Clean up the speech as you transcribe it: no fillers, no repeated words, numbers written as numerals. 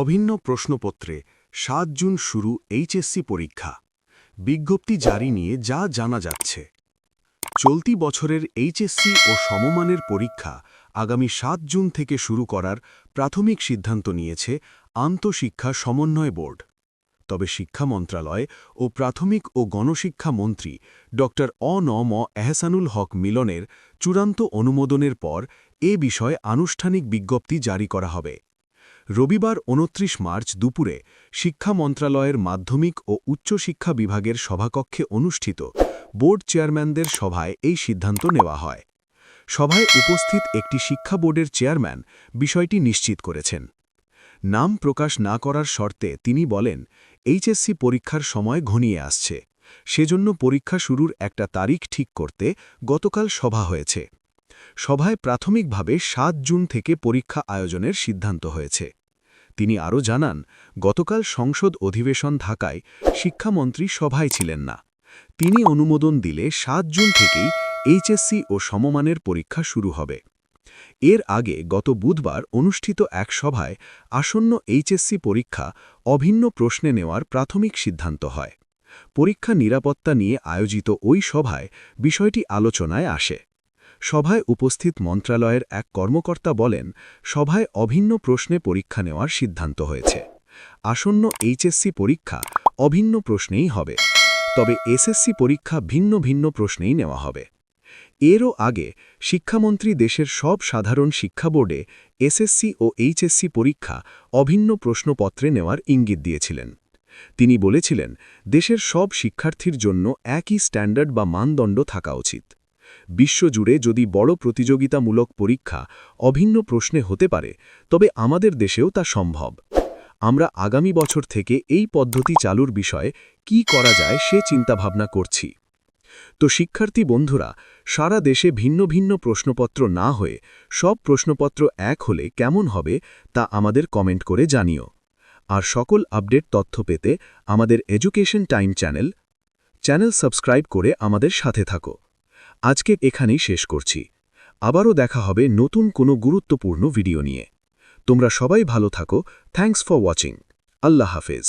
অভিন্ন প্রশ্নপত্রে ৭ জুন শুরু এইচএসসি পরীক্ষা। বিজ্ঞপ্তি জারি নিয়ে যা জানা যাচ্ছে। চলতি বছরের এইচএসসি ও সমমানের পরীক্ষা আগামী ৭ জুন থেকে শুরু করার প্রাথমিক সিদ্ধান্ত নিয়েছে আন্তঃশিক্ষা সমন্বয় বোর্ড। তবে শিক্ষা মন্ত্রণালয় ও প্রাথমিক ও গণশিক্ষা মন্ত্রী ড অনম এহসানুল হক মিলনের চূড়ান্ত অনুমোদনের পর এ বিষয়ে আনুষ্ঠানিক বিজ্ঞপ্তি জারি করা হবে। রবিবার ২৯ মার্চ দুপুরে শিক্ষা মন্ত্রণালয়ের মাধ্যমিক ও উচ্চশিক্ষা বিভাগের সভাকক্ষে অনুষ্ঠিত বোর্ড চেয়ারম্যানদের সভায় এই সিদ্ধান্ত নেওয়া হয়। সভায় উপস্থিত একটি শিক্ষা বোর্ডের চেয়ারম্যান বিষয়টি নিশ্চিত করেছেন। নাম প্রকাশ না করার শর্তে তিনি বলেন, এইচএসসি পরীক্ষার সময় ঘনিয়ে আসছে, সেজন্য পরীক্ষা শুরুর একটা তারিখ ঠিক করতে গতকাল সভা হয়েছে। সভায় প্রাথমিকভাবে ৭ জুন থেকে পরীক্ষা আয়োজনের সিদ্ধান্ত হয়েছে। তিনি আরও জানান, গতকাল সংসদ অধিবেশন থাকায় শিক্ষামন্ত্রী সভায় ছিলেন না। তিনি অনুমোদন দিলে ৭ জুন থেকেই এইচএসসি ও সমমানের পরীক্ষা শুরু হবে। এর আগে গত বুধবার অনুষ্ঠিত এক সভায় আসন্ন এইচএসসি পরীক্ষা অভিন্ন প্রশ্নে নেওয়ার প্রাথমিক সিদ্ধান্ত হয়। পরীক্ষা নিরাপত্তা নিয়ে আয়োজিত ওই সভায় বিষয়টি আলোচনায় আসে। সভায় উপস্থিত মন্ত্রণালয়ের এক কর্মকর্তা বলেন, সভায় অভিন্ন প্রশ্নে পরীক্ষা নেওয়ার সিদ্ধান্ত হয়েছে। আসন্ন এইচএসসি পরীক্ষা অভিন্ন প্রশ্নেই হবে, তবে এসএসসি পরীক্ষা ভিন্ন ভিন্ন প্রশ্নেই নেওয়া হবে। এরও আগে শিক্ষামন্ত্রী দেশের সব সাধারণ শিক্ষা বোর্ডে এসএসসি ও এইচএসসি পরীক্ষা অভিন্ন প্রশ্নপত্রে নেওয়ার ইঙ্গিত দিয়েছিলেন। তিনি বলেছিলেন, দেশের সব শিক্ষার্থীর জন্য একই স্ট্যান্ডার্ড বা মানদণ্ড থাকা উচিত। বিশ্বজুড়ে যদি বড় প্রতিযোগিতামূলক পরীক্ষা অভিন্ন প্রশ্নে হতে পারে, তবে আমাদের দেশেও তা সম্ভব। আমরা আগামী বছর থেকে এই পদ্ধতি চালুর বিষয়ে কি করা যায় সে চিন্তাভাবনা করছি। তো শিক্ষার্থী বন্ধুরা, সারা দেশে ভিন্ন ভিন্ন প্রশ্নপত্র না হয়ে সব প্রশ্নপত্র এক হলে কেমন হবে তা আমাদের কমেন্ট করে জানিও। আর সকল আপডেট তথ্য পেতে আমাদের এডুকেশন টাইম চ্যানেল সাবস্ক্রাইব করে আমাদের সাথে থাকো। আজকে এখানেই শেষ করছি। আবারও দেখা হবে নতুন কোনো গুরুত্বপূর্ণ ভিডিও নিয়ে। তোমরা সবাই ভালো থাকো। Thanks for watching. আল্লাহ হাফেজ।